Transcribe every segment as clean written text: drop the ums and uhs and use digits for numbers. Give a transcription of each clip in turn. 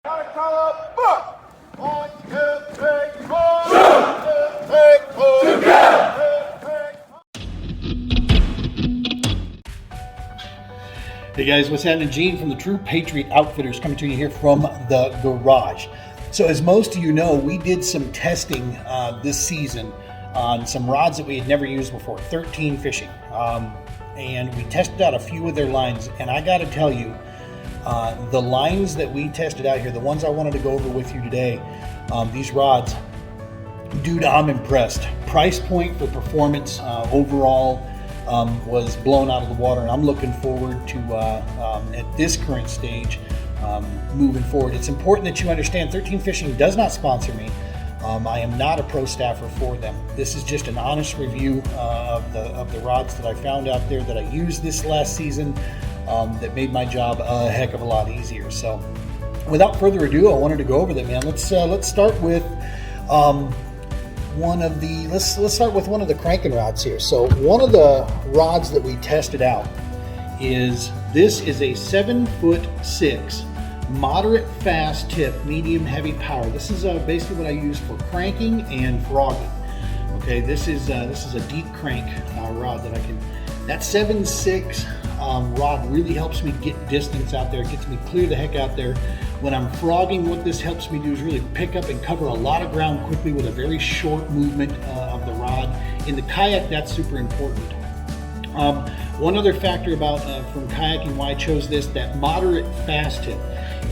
Gotta call up, book. 1, 2, 3, 4. 1, 2, 3, 4. Together. Hey guys, what's happening? Gene from the True Patriot Outfitters coming to you here from the garage. So as most of you know, we did some testing this season on some rods that we had never used before, 13 Fishing. And we tested out a few of their lines, and I got to tell you, the lines that we tested out here, the ones I wanted to go over with you today, these rods, dude, I'm impressed. Price point for performance overall was blown out of the water, and I'm looking forward to, at this current stage, moving forward. It's important that you understand 13 Fishing does not sponsor me. I am not a pro staffer for them. This is just an honest review of the rods that I found out there that I used this last season that made my job a heck of a lot easier. So without further ado, I wanted to go over them, man. Let's start with let's start with one of the cranking rods here. So one of the rods that we tested out is a 7'6" moderate fast tip, medium heavy power. This is basically what I use for cranking and frogging. Okay, this is a deep crank rod that I can. That 7'6" rod really helps me get distance out there. It gets me clear the heck out there. When I'm frogging, what this helps me do is really pick up and cover a lot of ground quickly with a very short movement of the rod. In the kayak, that's super important. One other factor about from kayaking, why I chose this, that moderate fast tip.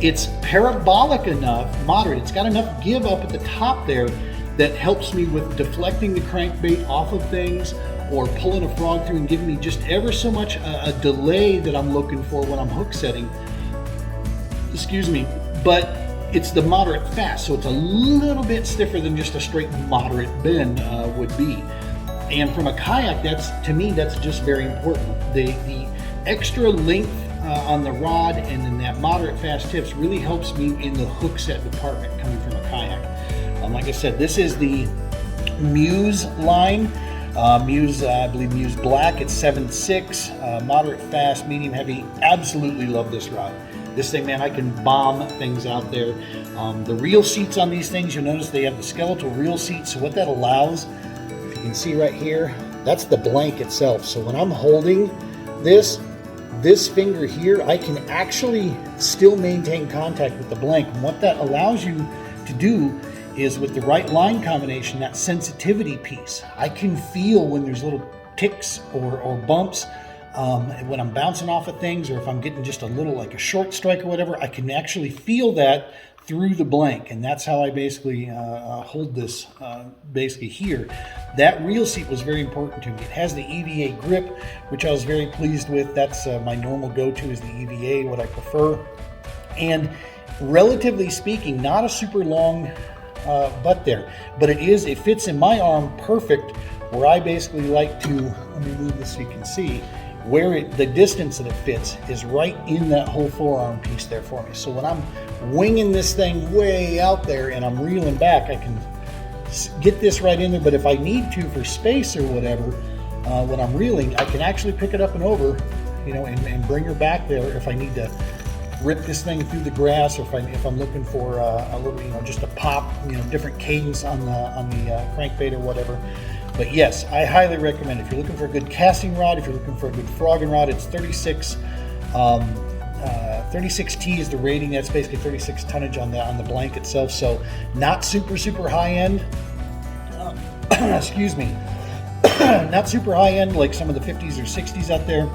It's parabolic enough, moderate, it's got enough give up at the top there that helps me with deflecting the crankbait off of things or pulling a frog through and giving me just ever so much a delay that I'm looking for when I'm hook setting. Excuse me, but it's the moderate fast, so it's a little bit stiffer than just a straight moderate bend would be. And from a kayak, to me, that's just very important. The extra length on the rod and then that moderate fast tips really helps me in the hook set department coming from a kayak. Like I said, this is the Muse line. I believe Muse Black. It's 7'6", moderate fast, medium heavy. Absolutely love this rod. This thing, man, I can bomb things out there. The reel seats on these things, you'll notice they have the skeletal reel seats. So what that allows, if you can see right here, that's the blank itself. So when I'm holding this finger here, I can actually still maintain contact with the blank. And what that allows you to do is, with the right line combination, that sensitivity piece, I can feel when there's little ticks or bumps, when I'm bouncing off of things, or if I'm getting just a little, like a short strike or whatever, I can actually feel that through the blank. And that's how I basically hold this basically here. That reel seat was very important to me. It has the EVA grip, which I was very pleased with. That's my normal go-to is the EVA, what I prefer. And relatively speaking, not a super long butt there, but it fits in my arm perfect, where I basically like to, let me move this so you can see, where the distance that it fits is right in that whole forearm piece there for me. So when I'm winging this thing way out there and I'm reeling back, I can get this right in there. But if I need to for space or whatever, when I'm reeling, I can actually pick it up and over, and bring her back there if I need to rip this thing through the grass, or if I'm looking for a little, just a pop, different cadence on the crankbait or whatever. But yes, I highly recommend it. If you're looking for a good casting rod, if you're looking for a good frogging rod, it's 36. 36T is the rating. That's basically 36 tonnage on the blank itself. So not super high end. Excuse me. Not super high end like some of the 50s or 60s out there.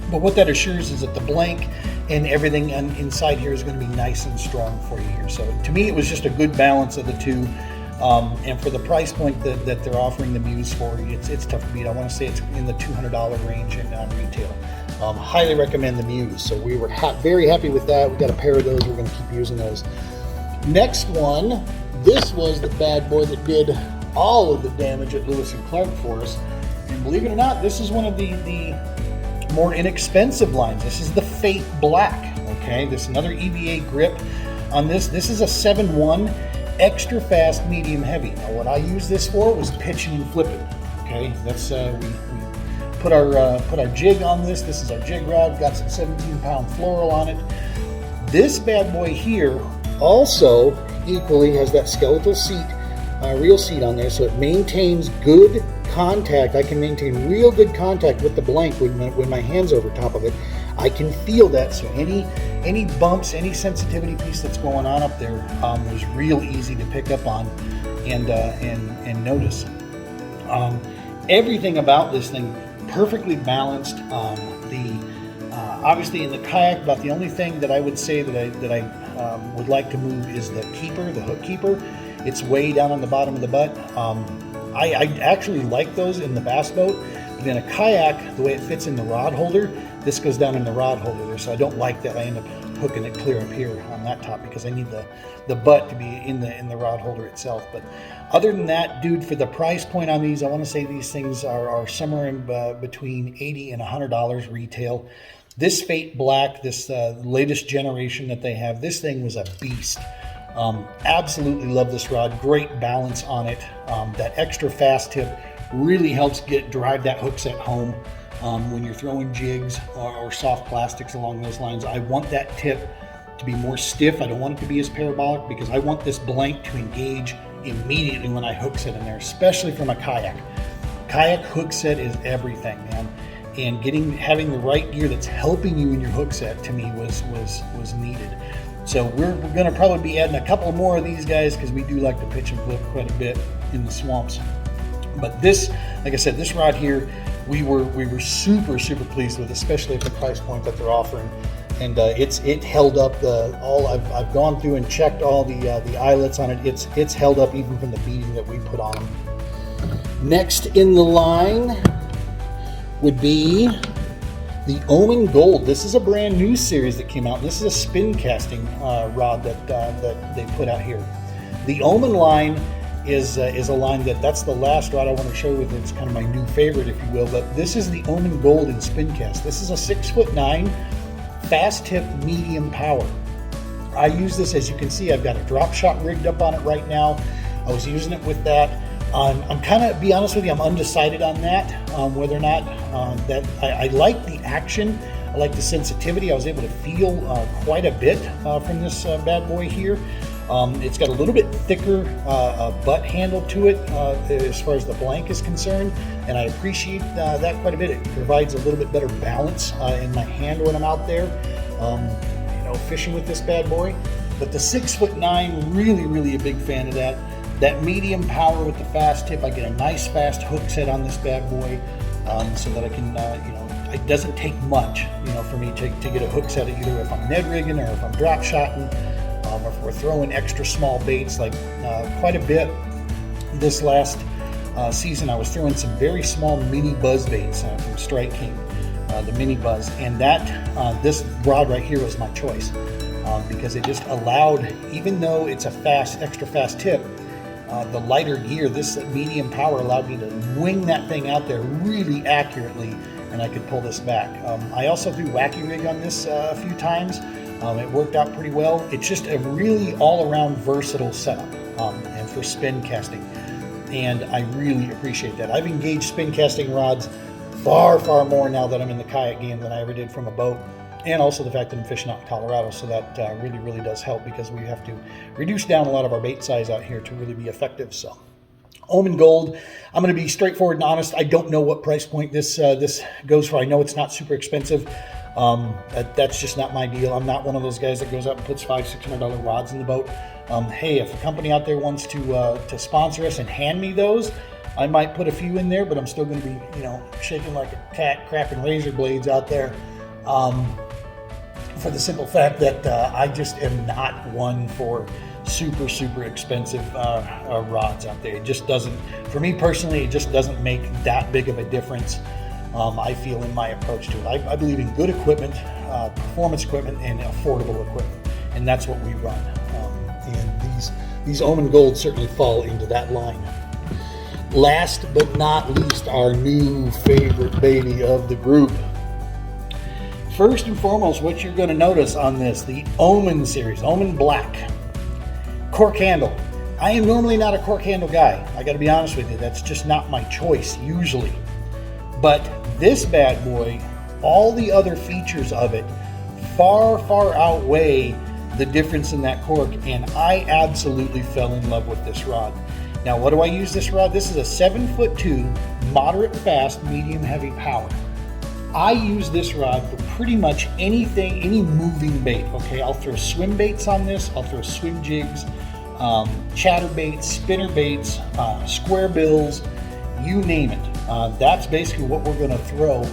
But what that assures is that the blank and everything inside here is going to be nice and strong for you here. So to me, it was just a good balance of the two. And for the price point that they're offering the Muse for, it's tough to beat. I want to say it's in the $200 range in retail. Highly recommend the Muse. So we were very happy with that. We got a pair of those. We're going to keep using those. Next one, this was the bad boy that did all of the damage at Lewis and Clark for us. And believe it or not, this is one of the more inexpensive lines. This is the Fate Black. Okay, this is another EVA grip on this. This is a 7'1". Extra fast, medium heavy. Now, what I used this for was pitching and flipping. Okay, that's we put our jig on this. This is our jig rod. Got some 17-pound floral on it. This bad boy here also equally has that skeletal seat, real seat on there, so it maintains good contact. I can maintain real good contact with the blank when my hand's over top of it. I can feel that, so any bumps, any sensitivity piece that's going on up there was real easy to pick up on and notice. Everything about this thing perfectly balanced. Obviously in the kayak, about the only thing that I would say that I would like to move is the keeper, the hook keeper. It's way down on the bottom of the butt. I actually like those in the bass boat, but in a kayak, the way it fits in the rod holder, this goes down in the rod holder there, so I don't like that. I end up hooking it clear up here on that top because I need the butt to be in the rod holder itself. But other than that, dude, for the price point on these, I want to say these things are somewhere in between $80 and $100 retail. This Fate Black, this latest generation that they have, this thing was a beast. Absolutely love this rod. Great balance on it. That extra fast tip really helps drive that hook set home when you're throwing jigs or soft plastics along those lines. I want that tip to be more stiff. I don't want it to be as parabolic because I want this blank to engage immediately when I hook set in there, especially from a kayak. Kayak hook set is everything, man. And having the right gear that's helping you in your hook set, to me, was needed. So we're going to probably be adding a couple more of these guys because we do like to pitch and flip quite a bit in the swamps. But this, like I said, this rod here, we were super pleased with, especially at the price point that they're offering. And it held up I've gone through and checked all the eyelets on it. It's held up even from the beating that we put on them. Next in the line would be the Omen Gold. This is a brand new series that came out. This is a spin casting rod that they put out here. The Omen line is a line that's the last rod I want to show you. It's kind of my new favorite, if you will. But this is the Omen Gold in spin cast. This is a 6'9" fast tip medium power. I use this, as you can see, I've got a drop shot rigged up on it right now. I was using it with that. I'm kind of, be honest with you, I'm undecided on that, whether or not that I like the action. I like the sensitivity. I was able to feel quite a bit from this bad boy here. It's got a little bit thicker butt handle to it as far as the blank is concerned, and I appreciate that quite a bit. It provides a little bit better balance in my hand when I'm out there, fishing with this bad boy. But the 6'9", really a big fan of that. That medium power with the fast tip, I get a nice fast hook set on this bad boy, so that I can, it doesn't take much, for me to get a hook set, either if I'm Ned rigging or if I'm drop shotting, or if we're throwing extra small baits, like quite a bit. This last season, I was throwing some very small mini buzz baits from Strike King, the mini buzz, and this rod right here was my choice because it just allowed, even though it's a extra fast tip, the lighter gear, this medium power allowed me to wing that thing out there really accurately, and I could pull this back. I also threw Wacky Rig on this a few times. It worked out pretty well. It's just a really all-around versatile setup and for spin casting, and I really appreciate that. I've engaged spin casting rods far more now that I'm in the kayak game than I ever did from a boat. And also the fact that I'm fishing out in Colorado, so that really does help because we have to reduce down a lot of our bait size out here to really be effective. So, Omen Gold, I'm going to be straightforward and honest. I don't know what price point this goes for. I know it's not super expensive. That's just not my deal. I'm not one of those guys that goes out and puts $500-600 rods in the boat. Hey, if a company out there wants to sponsor us and hand me those, I might put a few in there, but I'm still going to be shaking like a cat cracking razor blades out there. For the simple fact that I just am not one for super expensive rods out there. It just doesn't, for me personally, it just doesn't make that big of a difference, I feel, in my approach to it. I believe in good equipment, performance equipment, and affordable equipment, and that's what we run. And these Omen Gold certainly fall into that line. Last but not least, our new favorite baby of the group. First and foremost, what you're going to notice on this, the Omen series, Omen Black. Cork handle. I am normally not a cork handle guy. I got to be honest with you. That's just not my choice, usually. But this bad boy, all the other features of it far outweigh the difference in that cork, and I absolutely fell in love with this rod. Now, what do I use this rod? This is a 7'2", moderate fast, medium heavy power. I use this rod for pretty much anything, any moving bait, okay? I'll throw swim baits on this, I'll throw swim jigs, chatter baits, spinner baits, square bills, you name it. That's basically what we're gonna throw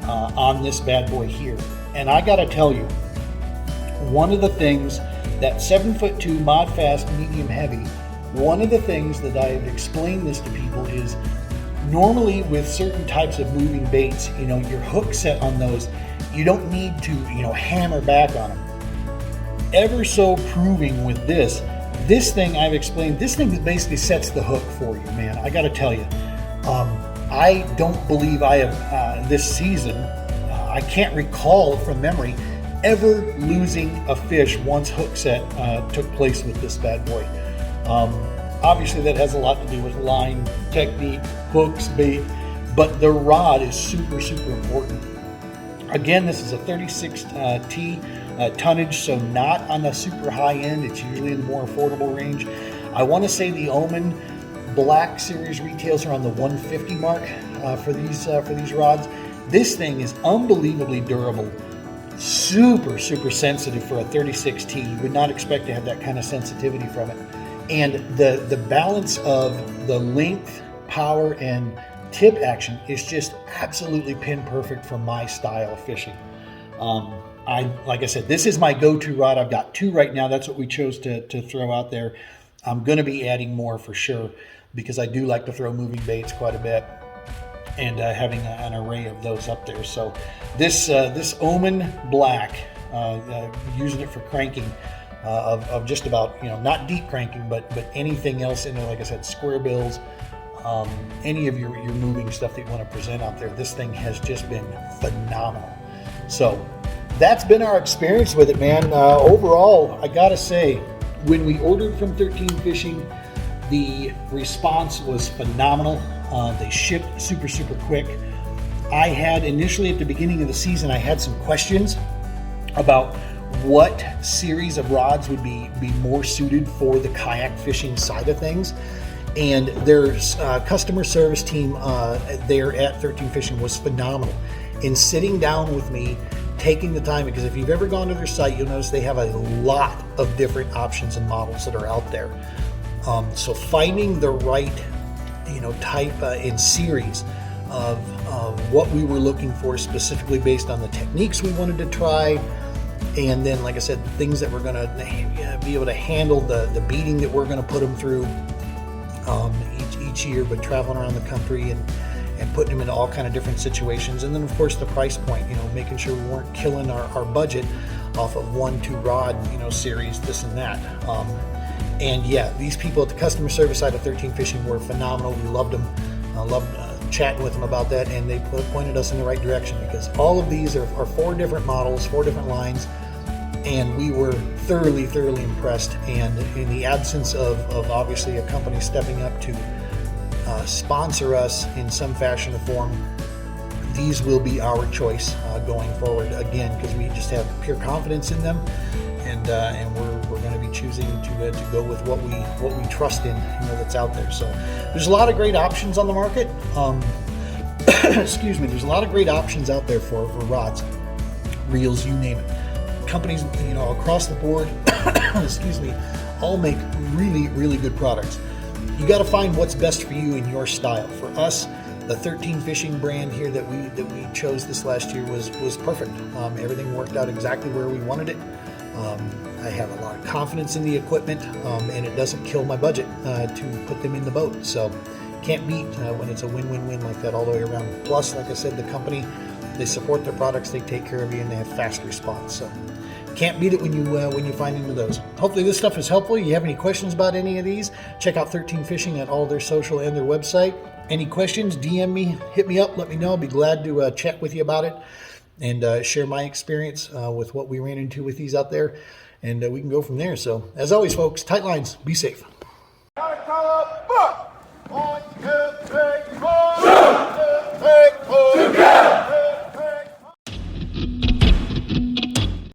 on this bad boy here. And I gotta tell you, one of the things, that 7'2", mod fast, medium heavy, one of the things that I've explained this to people is normally with certain types of moving baits, you know, your hook set on those, you don't need to, you know, hammer back on them. Ever so proving with this thing I've explained, this thing basically sets the hook for you, man. I gotta tell you, I don't believe I have, this season, I can't recall from memory ever losing a fish once hook set took place with this bad boy. Obviously that has a lot to do with line, technique, hooks, bait, but the rod is super, super important. Again, this is a 36T tonnage, so not on the super high end. It's usually in the more affordable range. I want to say the Omen Black Series retails are on the 150 mark for these rods. This thing is unbelievably durable, super, super sensitive for a 36T. You would not expect to have that kind of sensitivity from it. And the balance of the length, power, and tip action is just absolutely pin perfect for my style of fishing. Like I said, this is my go-to rod. I've got two right now. That's what we chose to throw out there. I'm going to be adding more for sure because I do like to throw moving baits quite a bit, and having an array of those up there. So this Omen Black, using it for cranking. Of just about, you know, not deep cranking, but anything else in there, like I said, square bills, any of your moving stuff that you want to present out there. This thing has just been phenomenal. So that's been our experience with it, man. Overall, I gotta say, when we ordered from 13 Fishing, the response was phenomenal. They shipped super, super quick. I had initially at the beginning of the season, I had some questions about what series of rods would be more suited for the kayak fishing side of things, and their customer service team there at 13 Fishing was phenomenal in sitting down with me, taking the time, because if you've ever gone to their site, you'll notice they have a lot of different options and models that are out there. So finding the right, you know, type and series of what we were looking for, specifically based on the techniques we wanted to try. And then, like I said, the things that we're going to be able to handle, the beating that we're going to put them through each year, but traveling around the country and putting them into all kind of different situations. And then, of course, the price point, you know, making sure we weren't killing our budget off of 1-2 rod, you know, series, this and that. And yeah, these people at the customer service side of 13 Fishing were phenomenal. We loved them. Loved chatting with them about that, and they pointed us in the right direction, because all of these are 4 different models, 4 different lines, and we were thoroughly impressed. And in the absence of obviously a company stepping up to sponsor us in some fashion or form, these will be our choice going forward, again, because we just have pure confidence in them, and we're going to be choosing to go with what we trust in, you know, that's out there. So there's a lot of great options on the market. Excuse me. There's a lot of great options out there for rods, reels, you name it. Companies, you know, across the board, excuse me, all make really good products. You got to find what's best for you in your style. For us, the 13 Fishing brand here that we chose this last year was perfect. Everything worked out exactly where we wanted it. I have a lot of confidence in the equipment, and it doesn't kill my budget to put them in the boat. So can't beat when it's a win-win-win like that all the way around. Plus, like I said, the company, they support their products, they take care of you, and they have fast response. So can't beat it when you find any of those. Hopefully this stuff is helpful. You have any questions about any of these, check out 13 Fishing at all their social and their website. Any questions, DM me, hit me up, let me know. I'll be glad to chat with you about it and share my experience with what we ran into with these out there, and we can go from there. So as always, folks, tight lines, be safe.